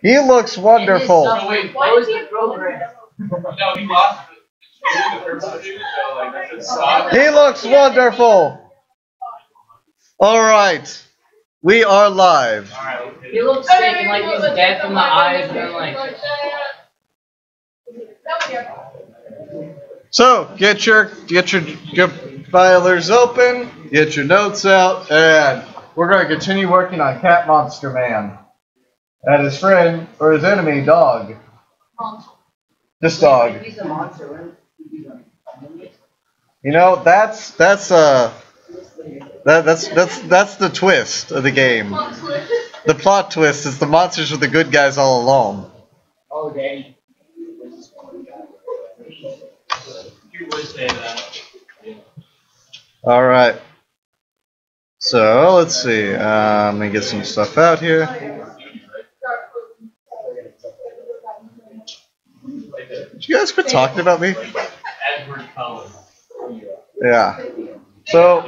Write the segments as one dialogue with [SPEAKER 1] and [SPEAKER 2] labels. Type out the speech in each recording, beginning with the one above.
[SPEAKER 1] He looks wonderful.
[SPEAKER 2] No, wait, what was the program? No, he lost it.
[SPEAKER 1] He looks wonderful. All right. We are live.
[SPEAKER 2] He looks sick and like he's dead from the eyes and like.
[SPEAKER 1] So get your filers open, get your notes out, and we're going to continue working on Cat Monster Man and his friend or his enemy, Dog. This dog.
[SPEAKER 2] He's a monster.
[SPEAKER 1] You know, that's the twist of the game. The plot twist is the monsters are the good guys all along.
[SPEAKER 2] Oh, dang. You would say that.
[SPEAKER 1] All right. So let's see. Let me get some stuff out here. Did you guys quit talking about me?
[SPEAKER 2] Edward Cullen.
[SPEAKER 1] Yeah. So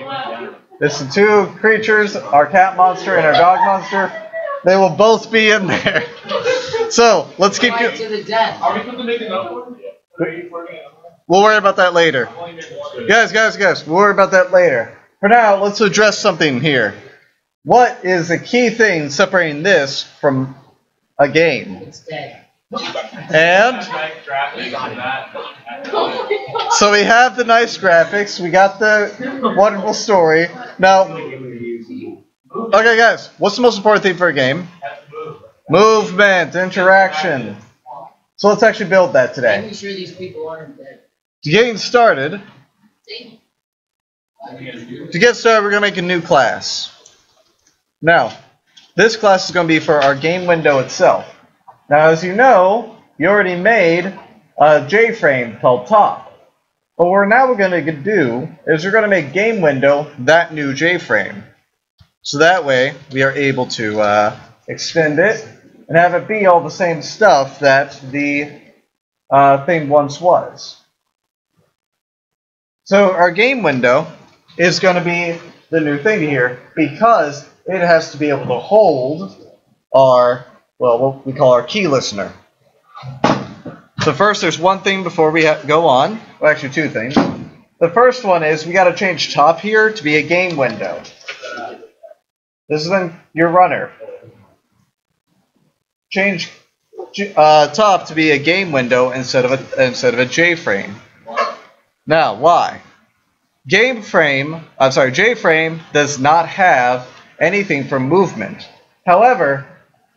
[SPEAKER 1] it's the two creatures, our cat monster and our dog monster. They will both be in there. So let's keep going.
[SPEAKER 2] To the death.
[SPEAKER 3] Are we supposed to make another one?
[SPEAKER 1] We'll worry about that later. Guys, we'll worry about that later. For now, let's address something here. What is the key thing separating this from a game?
[SPEAKER 2] It's dead.
[SPEAKER 1] And so we have the nice graphics, we got the wonderful story. Now, okay guys, what's the most important thing for a game? Movement, interaction. So let's actually build that today.
[SPEAKER 2] Making sure these people aren't dead.
[SPEAKER 1] Getting started. To get started, we're going to make a new class. Now, this class is going to be for our game window itself. Now, as you know, you already made a J-frame called top. But what we're going to do is we're going to make game window that new J-frame. So that way, we are able to extend it and have it be all the same stuff that the thing once was. So our game window is going to be the new thing here because it has to be able to hold our, well, what we call our key listener. So first there's one thing before we go on. Well, actually two things. The first one is we got to change top here to be a game window. This is then your runner. Change top to be a game window instead of a J-frame. Now, why? J-frame does not have anything for movement. However,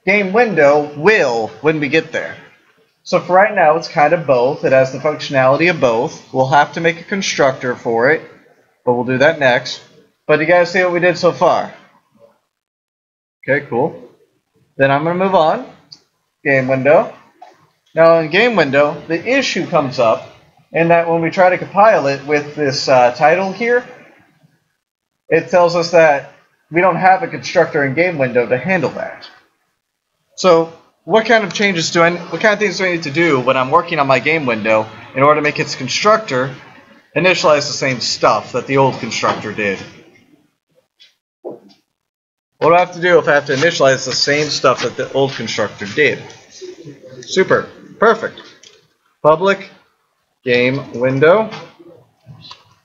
[SPEAKER 1] game window will when we get there. So for right now, it's kind of both. It has the functionality of both. We'll have to make a constructor for it, but we'll do that next. But you guys see what we did so far? Okay, cool. Then I'm going to move on. Game window. Now in game window, the issue comes up in that when we try to compile it with this title here, it tells us that we don't have a constructor in game window to handle that. So what kind of things do I need to do when I'm working on my game window in order to make its constructor initialize the same stuff that the old constructor did? What do I have to do if I have to initialize the same stuff that the old constructor did? Super. Perfect. Public game window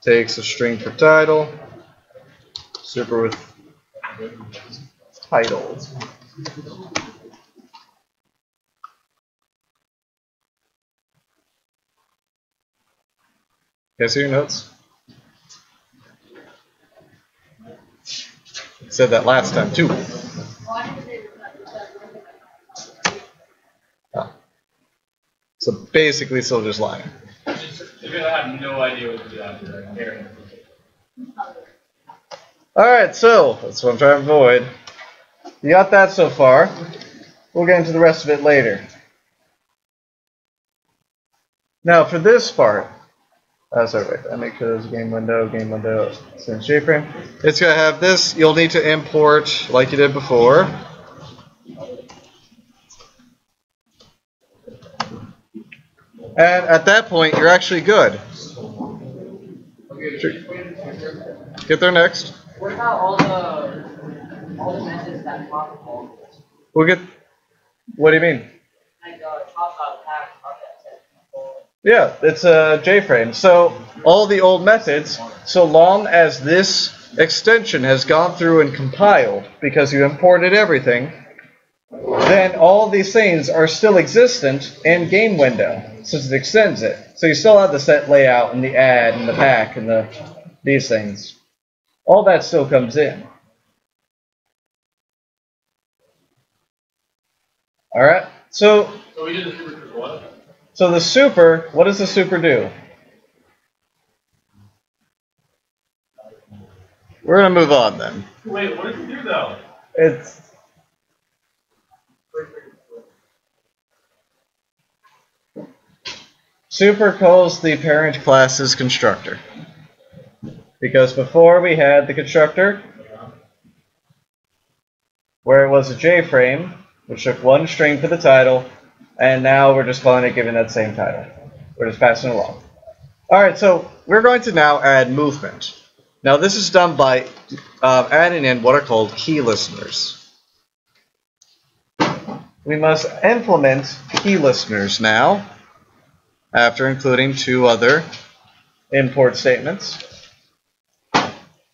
[SPEAKER 1] takes a string for title. Super with title. You guys see your notes? I said that last time too. So basically still just lying.
[SPEAKER 3] I have no idea what to do after hearing.
[SPEAKER 1] Alright, so that's what I'm trying to avoid. You got that so far. We'll get into the rest of it later. Now for this part, sorry, wait, I make sure there's a game window, since J-frame. It's going to have this. You'll need to import like you did before. And at that point, you're actually good. Get there next.
[SPEAKER 2] What about all the methods that pop?
[SPEAKER 1] We'll What do you mean?
[SPEAKER 2] Like, top out pack, top that set.
[SPEAKER 1] Yeah, it's a J-frame. So all the old methods, so long as this extension has gone through and compiled, because you imported everything, then all these things are still existent in game window, since it extends it. So you still have the set layout and the add and the pack and these things. All that still comes in. All right. So
[SPEAKER 3] So we did the super for what?
[SPEAKER 1] So the super, what does the super do? We're going to move on then.
[SPEAKER 3] Wait, what did you do though?
[SPEAKER 1] It's super calls the parent class's constructor. Because before we had the constructor, where it was a J-frame, which took one string for the title, and now we're just calling it given that same title. We're just passing it along. Alright, so we're going to now add movement. Now this is done by adding in what are called key listeners. We must implement key listeners now, after including two other import statements.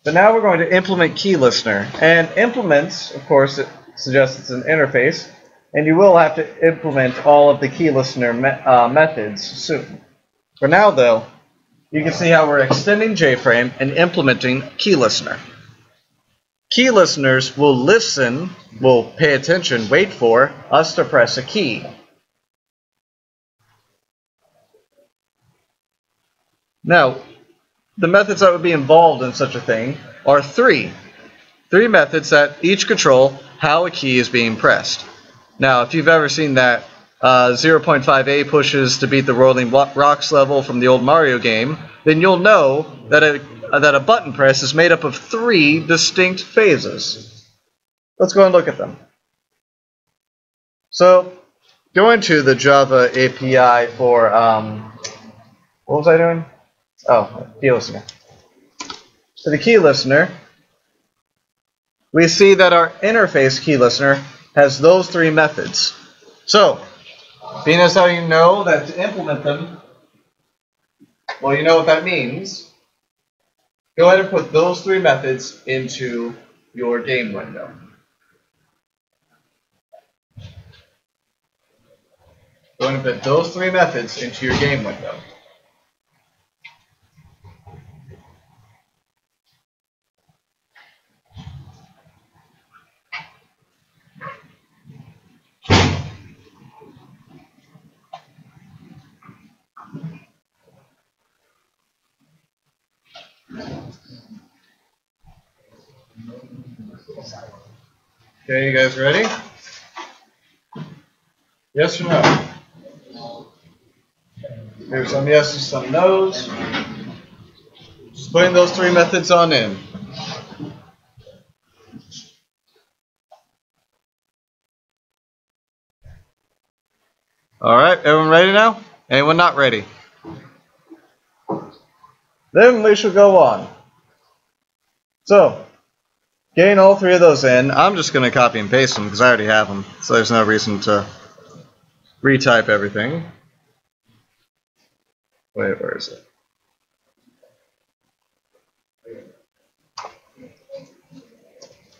[SPEAKER 1] But now we're going to implement key listener. And implements, of course, it suggests it's an interface, and you will have to implement all of the key listener methods soon. For now, though, you can see how we're extending JFrame and implementing key listener. Key listeners will listen, will pay attention, wait for us to press a key. Now, the methods that would be involved in such a thing are three. Three methods that each control how a key is being pressed. Now, if you've ever seen that 0.5A pushes to beat the Rolling Rocks level from the old Mario game, then you'll know that a button press is made up of three distinct phases. Let's go and look at them. So, go into the Java API for, what was I doing? Oh, key listener. For the key listener, we see that our interface key listener has those three methods. So, being as how you know that to implement them, well, you know what that means. Go ahead and put those three methods into your game window. Go ahead and put those three methods into your game window. Okay, you guys ready? Yes or no? There's some yeses, some no's. Just putting those three methods on in. Alright, everyone ready now? Anyone not ready? Then we shall go on. So, getting all three of those in, I'm just going to copy and paste them because I already have them. So there's no reason to retype everything. Wait, where is it?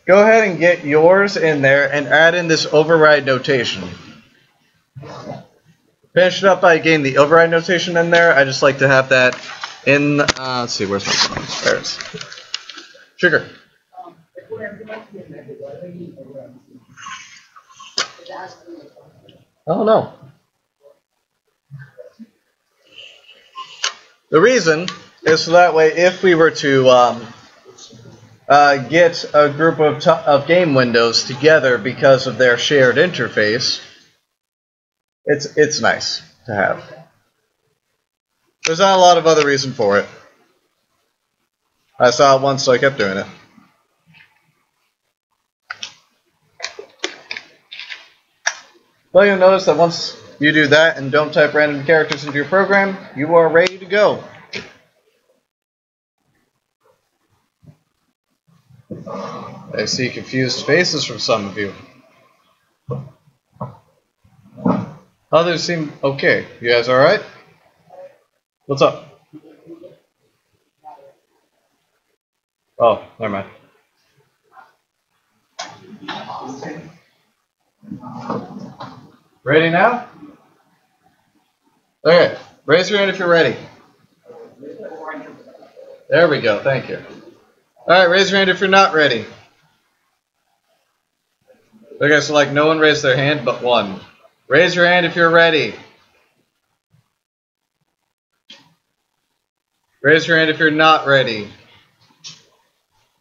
[SPEAKER 1] Go ahead and get yours in there and add in this override notation. Finish it up by getting the override notation in there. I just like to have that in, let's see, where's my phone? There it is. Trigger. Oh no. The reason is so that way if we were to get a group of game windows together because of their shared interface, it's nice to have. There's not a lot of other reason for it. I saw it once, so I kept doing it. But you'll notice that once you do that and don't type random characters into your program, you are ready to go. I see confused faces from some of you. Others seem okay. You guys all right? What's up? Oh, never mind. Ready now? Okay. Raise your hand if you're ready. There we go. Thank you. All right. Raise your hand if you're not ready. Okay, so like no one raised their hand but one. Raise your hand if you're ready. Raise your hand if you're not ready.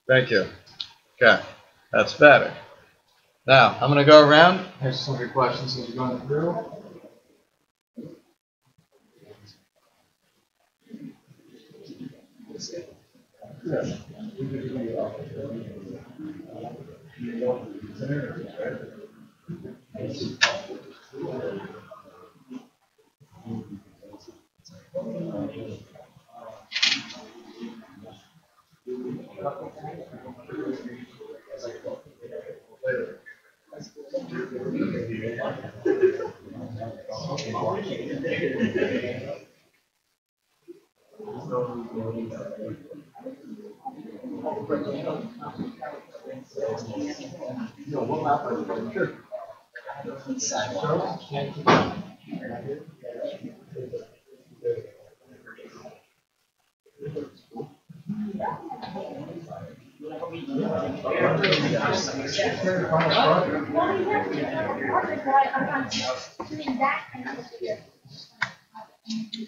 [SPEAKER 1] Thank you. Okay, that's better. Now, I'm going to go around. Here's some of your questions as you're going through.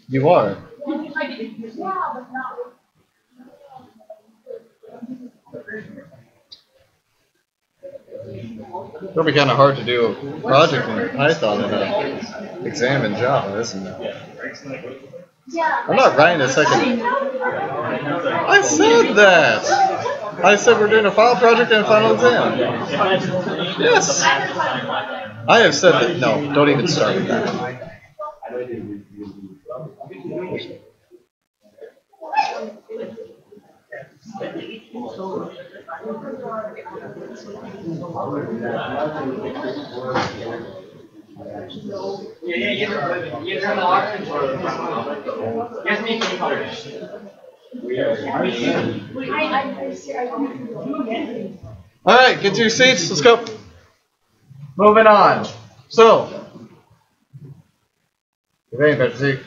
[SPEAKER 1] You are. It'll be kind of hard to do a project in Python and an exam in Java, isn't it? I'm not writing a second. I said that. I said we're doing a final project and a final exam. Yes. I have said that. No, don't even start with that. All right, get to your seats. Let's go. Moving on. So, very better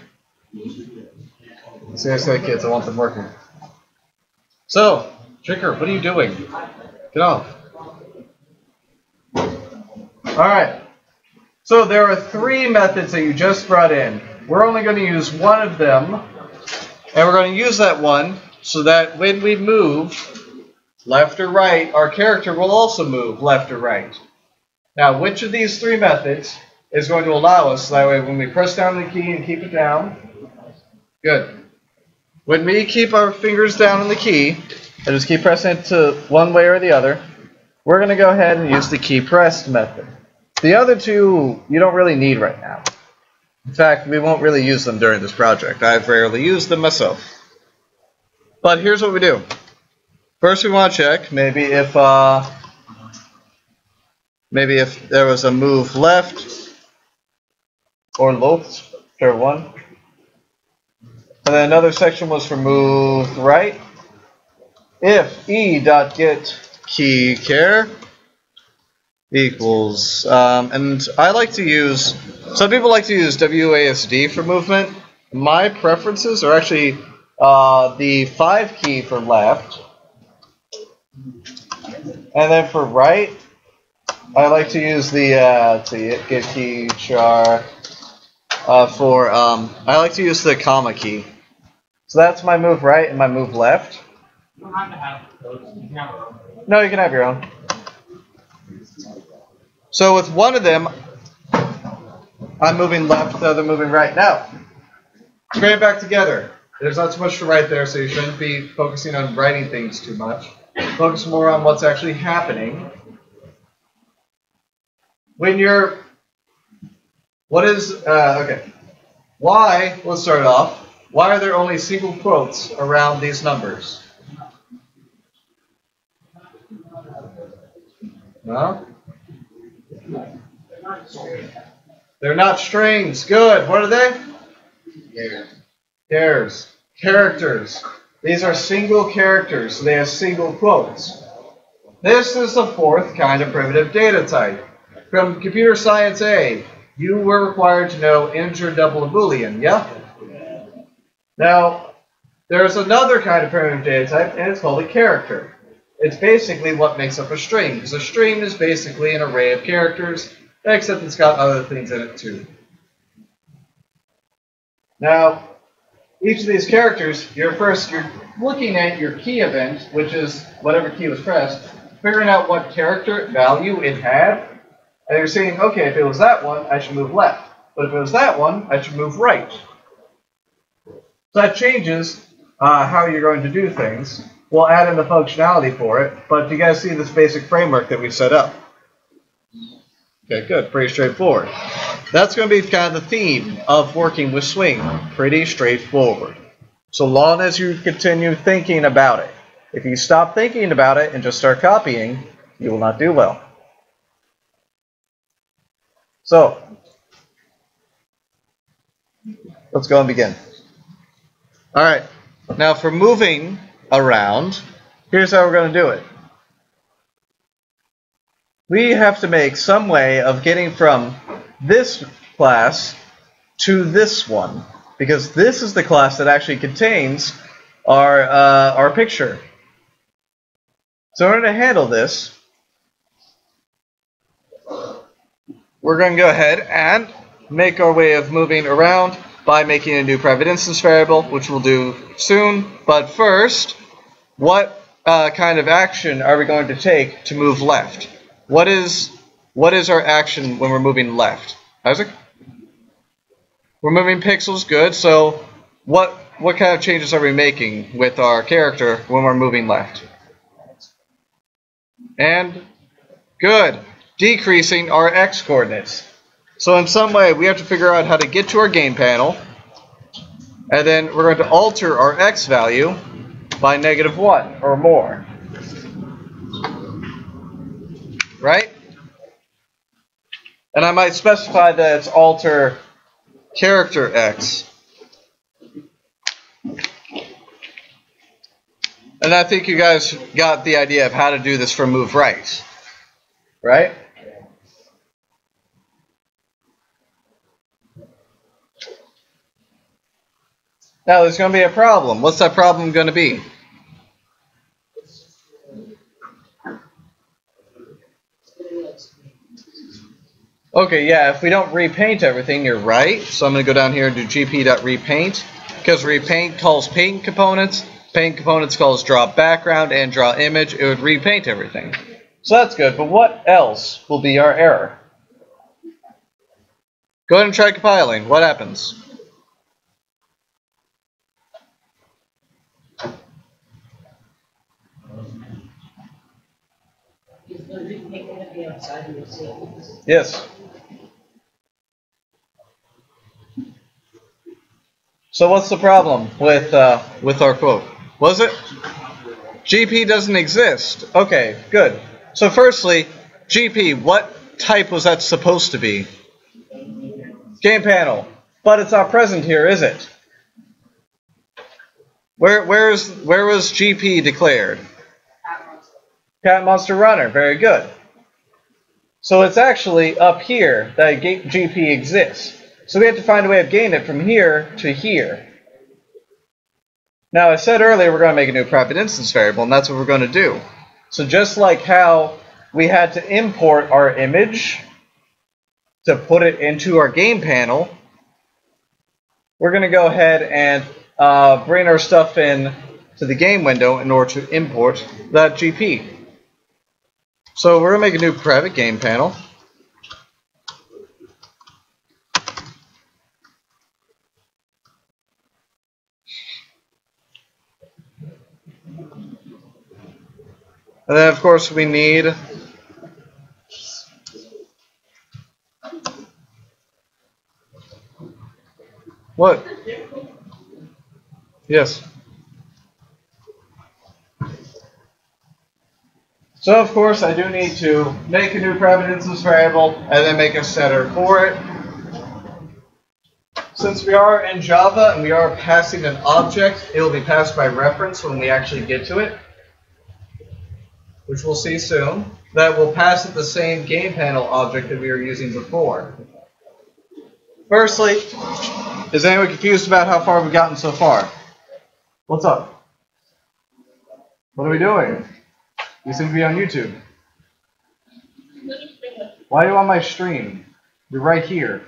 [SPEAKER 1] CSA kids, I want them working. So, Tricker, what are you doing? Get off. All right. So there are three methods that you just brought in. We're only going to use one of them, and we're going to use that one so that when we move left or right, our character will also move left or right. Now, which of these three methods is going to allow us, that way when we press down the key and keep it down, good. When we keep our fingers down on the key, and just keep pressing it to one way or the other, we're going to go ahead and use the key pressed method. The other two, you don't really need right now. In fact, we won't really use them during this project. I've rarely used them myself. But here's what we do. First, we want to check maybe if there was a move left or left, or one. And then another section was for move right. If e.getKeyChar equals, and I like to use, some people like to use WASD for movement. My preferences are actually the 5 key for left, and then for right, I like to use the getKeyChar I like to use the comma key. So that's my move right and my move left.
[SPEAKER 3] You don't have to have those. You can have your own.
[SPEAKER 1] No, you can have your own. So with one of them, I'm moving left, the other moving right. Now, bring it back together. There's not too much to write there, so you shouldn't be focusing on writing things too much. Focus more on what's actually happening. When you're, okay. Why, let's start off. Why are there only single quotes around these numbers? No? They're not strings. Good. What are they? Pairs. Characters. These are single characters, so they have single quotes. This is the fourth kind of primitive data type. From Computer Science A, you were required to know integer, double, and boolean, yeah? Now, there's another kind of primitive data type, and it's called a character. It's basically what makes up a string, because a string is basically an array of characters, except it's got other things in it too. Now, each of these characters, you're looking at your key event, which is whatever key was pressed, figuring out what character value it had, and you're saying, okay, if it was that one, I should move left. But if it was that one, I should move right. So that changes how you're going to do things. We'll add in the functionality for it, but you guys see this basic framework that we set up. Okay, good. Pretty straightforward. That's going to be kind of the theme of working with Swing. Pretty straightforward. So long as you continue thinking about it. If you stop thinking about it and just start copying, you will not do well. So, let's go and begin. All right. Now for moving around, here's how we're going to do it. We have to make some way of getting from this class to this one, because this is the class that actually contains our picture. So in order to handle this, we're going to go ahead and make our way of moving around by making a new private instance variable, which we'll do soon. But first, what kind of action are we going to take to move left? What is our action when we're moving left? Isaac? We're moving pixels, good. So what kind of changes are we making with our character when we're moving left? And good. Decreasing our x coordinates. So in some way, we have to figure out how to get to our game panel, and then we're going to alter our x value by -1 or more. Right? And I might specify that it's alter character x. And I think you guys got the idea of how to do this for move right. Right? Now there's going to be a problem. What's that problem going to be? Okay, yeah, if we don't repaint everything, you're right. So I'm going to go down here and do gp.repaint, because repaint calls paint components calls draw background and draw image. It would repaint everything. So that's good, but what else will be our error? Go ahead and try compiling. What happens? Yes. So what's the problem with our quote? Was it? GP doesn't exist. Okay, good. So firstly, GP, what type was that supposed to be? Game panel. But it's not present here, is it? Where was GP declared? Cat Monster Runner. Very good. So it's actually up here that GP exists. So we have to find a way of getting it from here to here. Now, I said earlier we're going to make a new private instance variable, and that's what we're going to do. So just like how we had to import our image to put it into our game panel, we're going to go ahead and bring our stuff in to the game window in order to import that GP. So we're going to make a new private game panel. And then, of course, we need what? Yes. So, of course, I do need to make a new private instance variable and then make a setter for it. since we are in Java and we are passing an object, it will be passed by reference when we actually get to it, which we'll see soon. That will pass it the same game panel object that we were using before. Firstly, is anyone confused about how far we've gotten so far? What's up? What are we doing? You seem to be on YouTube. Why are you on my stream? You're right here.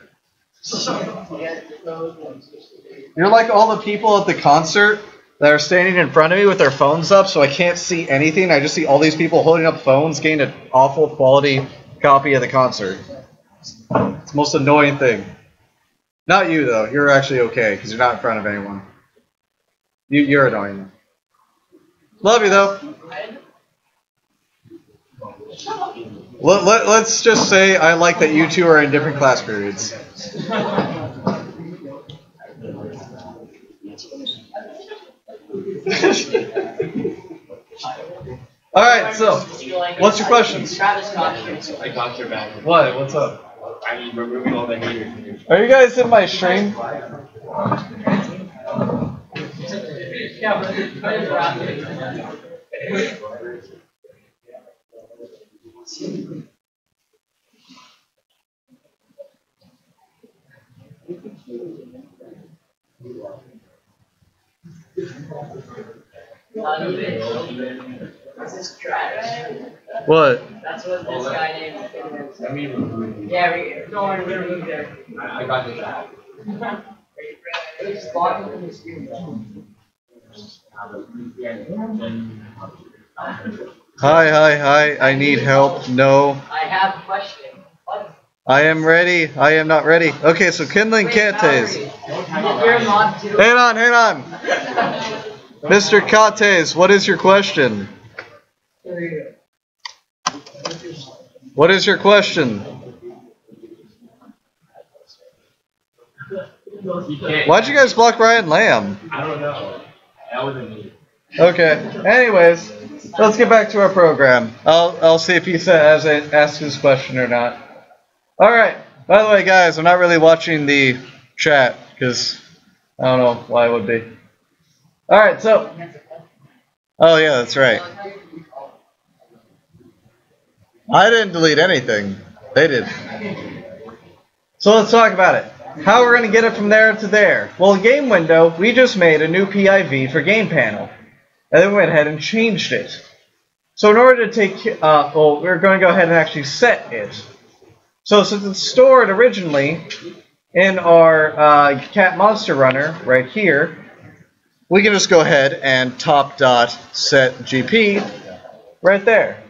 [SPEAKER 1] You're like all the people at the concert that are standing in front of me with their phones up, so I can't see anything. I just see all these people holding up phones, getting an awful quality copy of the concert. It's the most annoying thing. Not you, though. You're actually okay, because you're not in front of anyone. You're annoying. Love you, though. Let's just say I like that you two are in different class periods. Alright, so, what's your questions?
[SPEAKER 3] I got your back.
[SPEAKER 1] What? What's up?
[SPEAKER 3] I'm removing all the haters.
[SPEAKER 1] Are you guys in my stream? What?
[SPEAKER 2] That's what this guy named. Yeah, no one removed it.
[SPEAKER 3] I got your back.
[SPEAKER 1] Hi, I need help. No.
[SPEAKER 2] I have a question. What?
[SPEAKER 1] I am ready. I am not ready. Okay, so kindling cates.
[SPEAKER 2] You're mod too.
[SPEAKER 1] Hang on. Mr. Cates, what is your question? What is your question? Why'd you guys block Ryan Lamb?
[SPEAKER 3] I don't know. That wasn't me.
[SPEAKER 1] Okay. Anyways, let's get back to our program. I'll see if he has asked his question or not. All right. By the way, guys, I'm not really watching the chat because I don't know why I would be. All right. So. Oh yeah, that's right. I didn't delete anything. They did. So let's talk about it. How we're going to get it from there to there. Well, in Game Window, we just made a new PIV for Game Panel. And then we went ahead and changed it. So in order to take, we're going to go ahead and actually set it. So since it's stored originally in our cat monster runner right here, we can just go ahead and top dot set GP right there.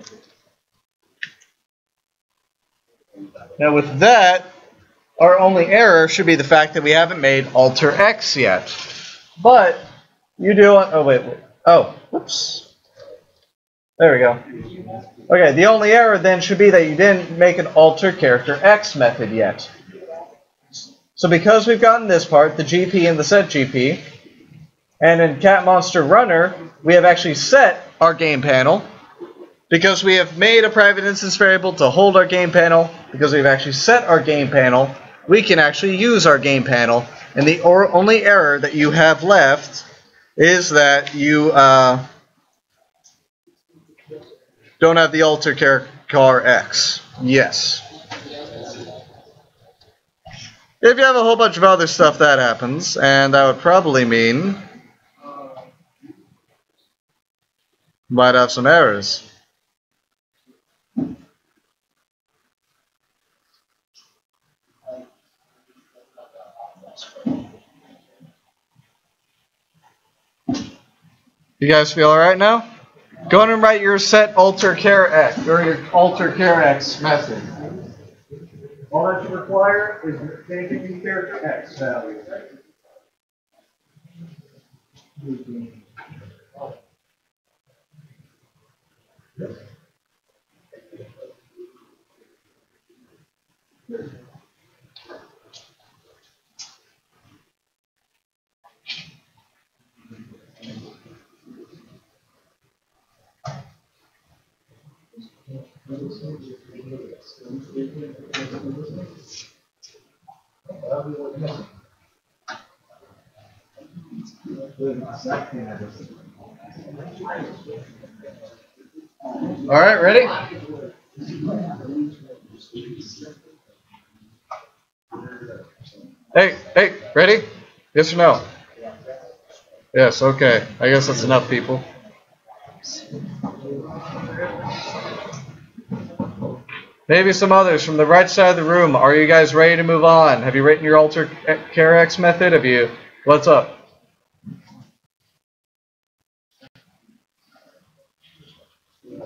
[SPEAKER 1] Now with that, our only error should be the fact that we haven't made alter X yet. But you do want, whoops. There we go. Okay, the only error then should be that you didn't make an alter character X method yet. So because we've gotten this part, the GP and the set GP, and in Cat Monster Runner, we have actually set our game panel. Because we have made a private instance variable to hold our game panel, because we've actually set our game panel, we can actually use our game panel. And the only error that you have left is that you don't have the alter car X. Yes. If you have a whole bunch of other stuff, that happens. And that would probably mean you might have some errors. You guys feel alright now? Go ahead and write your set alter char X or your alter char X method. All that you require is taking the character X value. All right, ready? Hey, ready? Yes or no? Yes, okay. I guess that's enough, people. Maybe some others from the right side of the room. Are you guys ready to move on? Have you written your alter CareX method? Have you? What's up?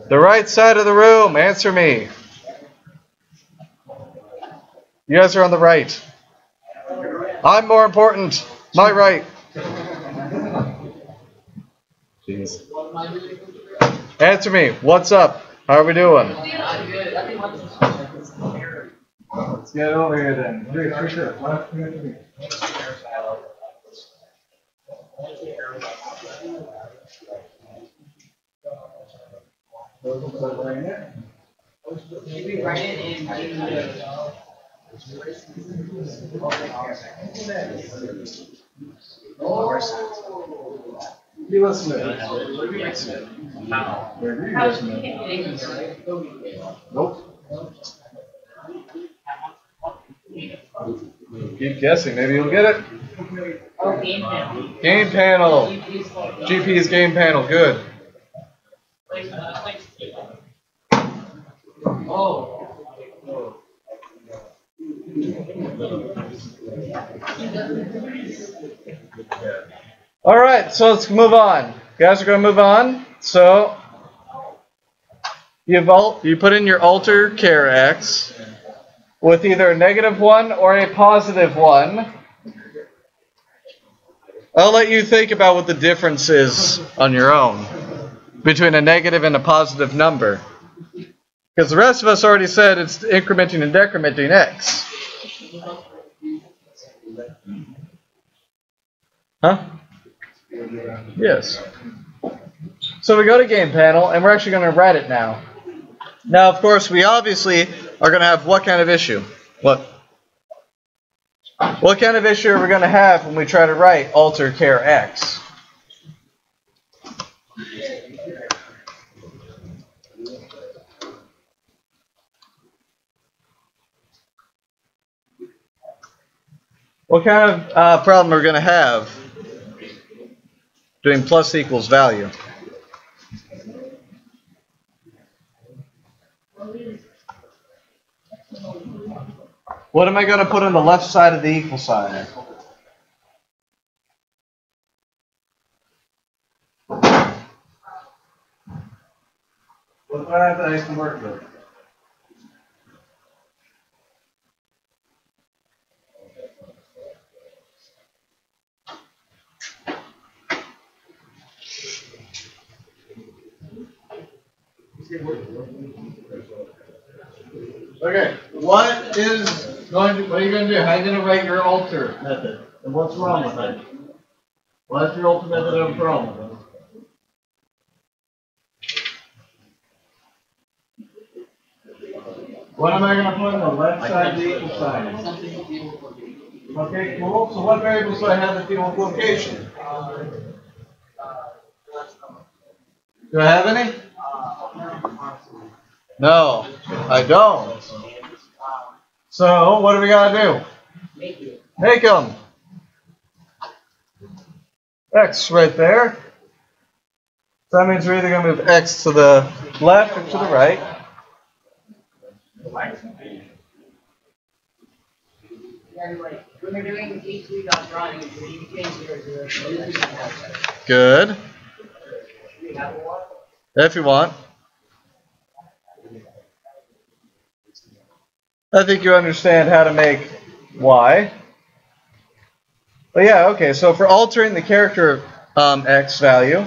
[SPEAKER 1] The right side of the room. Answer me. You guys are on the right. I'm more important. My right. Jeez. Answer me. What's up? How are we doing? Let's get over here then. For sure.
[SPEAKER 2] Maybe write it in
[SPEAKER 1] You listen to Nope. Keep guessing. Maybe you'll get it.
[SPEAKER 2] Oh, game panel.
[SPEAKER 1] Game panel. GP's game panel. Good.
[SPEAKER 2] Oh.
[SPEAKER 1] All right, so let's move on. You guys are going to move on. So you put in your alter CareX with either a -1 or a +1. I'll let you think about what the difference is on your own between a negative and a positive number. Because the rest of us already said it's incrementing and decrementing x. Huh? Yes. So we go to game panel, and we're actually going to write it now. Now, of course, we obviously are going to have what kind of issue? What kind of issue are we going to have when we try to write alter CareX? What kind of problem are we going to have doing plus equals value? What am I going to put on the left side of the equal sign? What do I have that I can work with? Okay, what are you going to do? How are you going to write your alter method? And what's wrong with it? What's your alter method have a problem with? What am I going to put on the left side of the equal sign? Okay, cool. So what variables do I have that deal with location? Do I have any? No, I don't. So what do we got to do? Make them. X right there. So that means we're either going to move X to the left or to the right.
[SPEAKER 2] When you're doing E3 drawing, you change your
[SPEAKER 1] Good. If you want. I think you understand how to make Y. But yeah, okay, so for altering the character X value,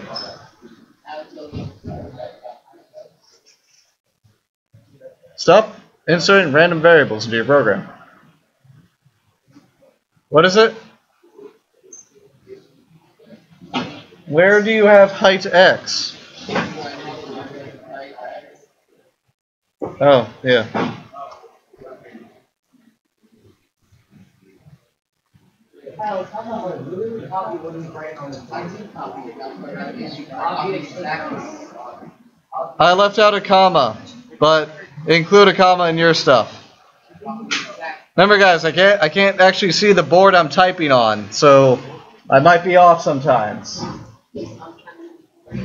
[SPEAKER 1] stop inserting random variables into your program. What is it? Where do you have height X? Oh, yeah. I left out a comma, but include a comma in your stuff. Remember, guys, I can't actually see the board I'm typing on, so I might be off sometimes. You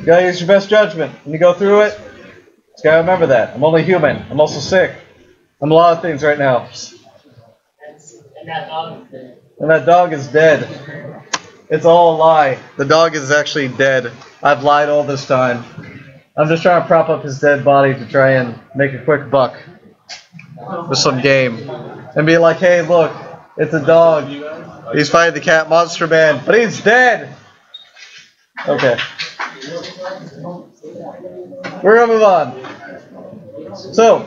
[SPEAKER 1] gotta use your best judgment when you go through it. Just gotta remember that. I'm only human. I'm also sick. I'm a lot of things right now. And that dog is dead. It's all a lie. The dog is actually dead. I've lied all this time. I'm just trying to prop up his dead body to try and make a quick buck with some game. And be like, hey, look, it's a dog. He's fighting the cat monster man, but he's dead. Okay. We're gonna move on. So,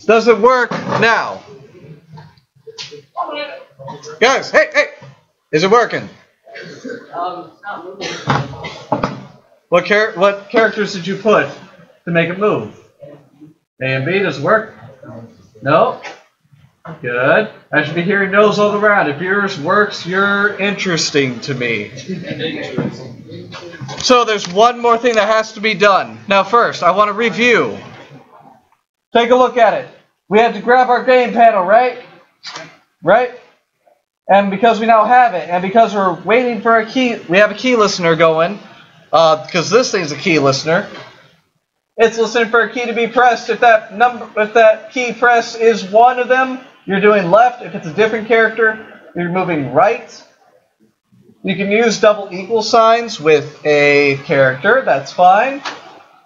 [SPEAKER 1] does it work now? Guys, hey, is it working? What characters did you put to make it move? A and B, does it work? No? Good. I should be hearing no's all around. If yours works, you're interesting to me. So there's one more thing that has to be done. Now first, I want to review. Take a look at it. We had to grab our game panel, right? Right? And because we now have it, and because we're waiting for a key, we have a key listener going, because this thing's a key listener. It's listening for a key to be pressed. If that key press is one of them, you're doing left. If it's a different character, you're moving right. You can use double equal signs with a character. That's fine.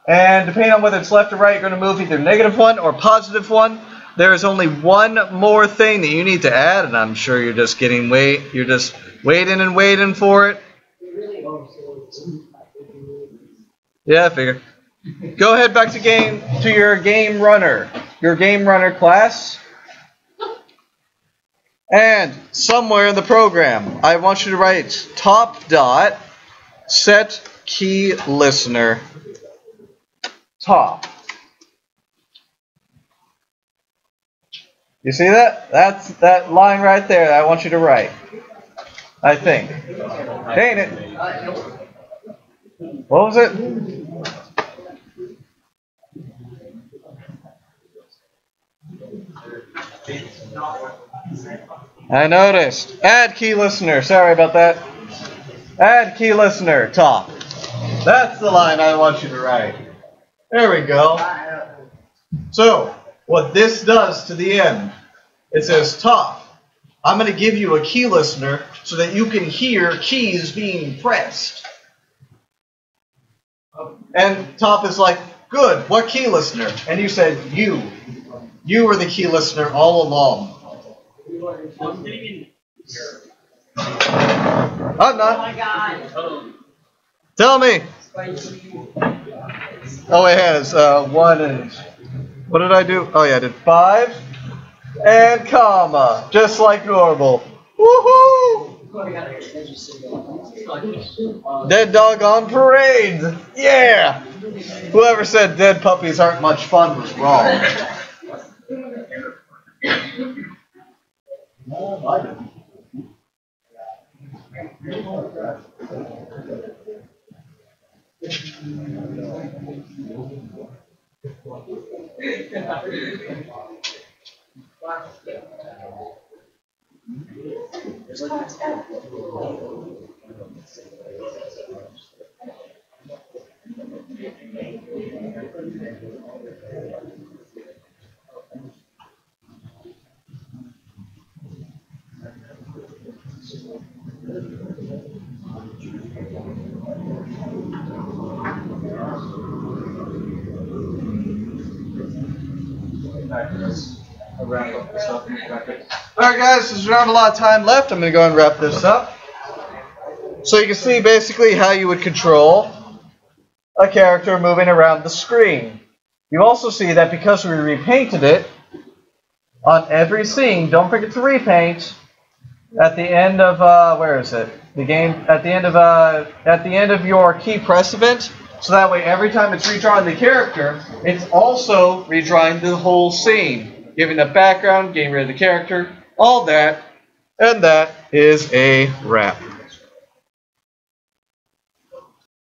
[SPEAKER 1] And depending on whether it's left or right, you're going to move either -1 or +1. There is only one more thing that you need to add, and I'm sure you're just waiting and waiting for it. Yeah, I figure. Go ahead back to your game runner class. And somewhere in the program, I want you to write top dot set key listener top. You see that? That's that line right there that I want you to write. I think. Ain't it? What was it? I noticed. Add key listener. Sorry about that. Add key listener. Top. That's the line I want you to write. There we go. So, what this does to the end, it says top. I'm going to give you a key listener so that you can hear keys being pressed. And top is like, good, what key listener? And you said you. You were the key listener all along. I'm not.
[SPEAKER 2] Oh my god.
[SPEAKER 1] Tell me. Oh, it has 1 and... What did I do? Oh, yeah, I did 5 and comma, just like normal. Woohoo! Dead dog on parade. Yeah! Whoever said dead puppies aren't much fun was wrong. Alright guys, since we don't have a lot of time left, I'm going to go and wrap this up. So you can see basically how you would control a character moving around the screen. You also see that because we repainted it on every scene, don't forget to repaint at the end of where is it? The game at the end of your key press event. So that way every time it's redrawing the character, it's also redrawing the whole scene. Giving the background, getting rid of the character, all that And that is a wrap.